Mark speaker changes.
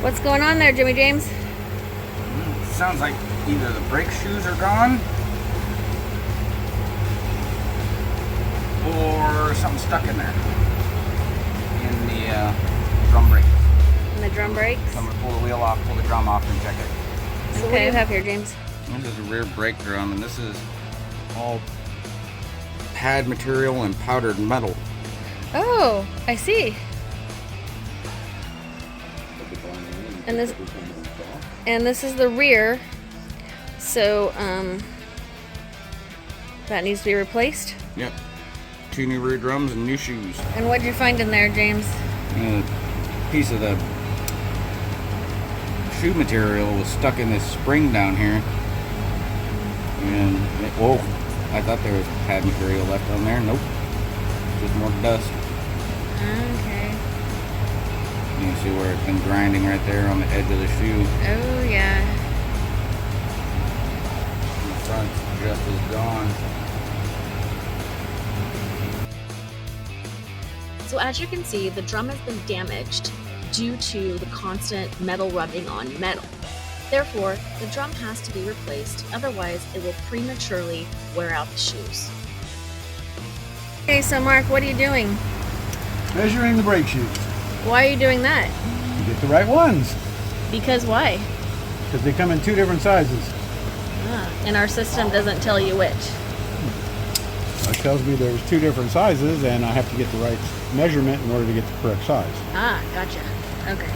Speaker 1: What's going on there, Jimmy James?
Speaker 2: Sounds like either the brake shoes are gone or something stuck in there. In the drum brake.
Speaker 1: In the drum brakes?
Speaker 2: So I'm going to pull the wheel off, pull the drum off, and check it.
Speaker 1: So what do you have here, James?
Speaker 2: This is a rear brake drum, and this is all pad material and powdered metal.
Speaker 1: Oh, I see. And this is the rear. So that needs to be replaced.
Speaker 2: Yep. 2 new rear drums and new shoes.
Speaker 1: And what'd you find in there, James?
Speaker 2: A piece of the shoe material was stuck in this spring down here. And whoa, I thought there was pad material left on there. Nope. Just more dust.
Speaker 1: Okay.
Speaker 2: You can see where it's been grinding right there on the edge of the shoe.
Speaker 1: Oh, yeah.
Speaker 2: And the front just is gone.
Speaker 3: So as you can see, the drum has been damaged due to the constant metal rubbing on metal. Therefore, the drum has to be replaced, otherwise it will prematurely wear out the shoes.
Speaker 1: Okay, so Mark, what are you doing?
Speaker 4: Measuring the brake shoes.
Speaker 1: Why are you doing that?
Speaker 4: You get the right ones.
Speaker 1: Because why?
Speaker 4: Because they come in 2 different sizes.
Speaker 1: And our system doesn't tell you which.
Speaker 4: It tells me there's 2 different sizes and I have to get the right measurement in order to get the correct size.
Speaker 1: Ah, gotcha. Okay.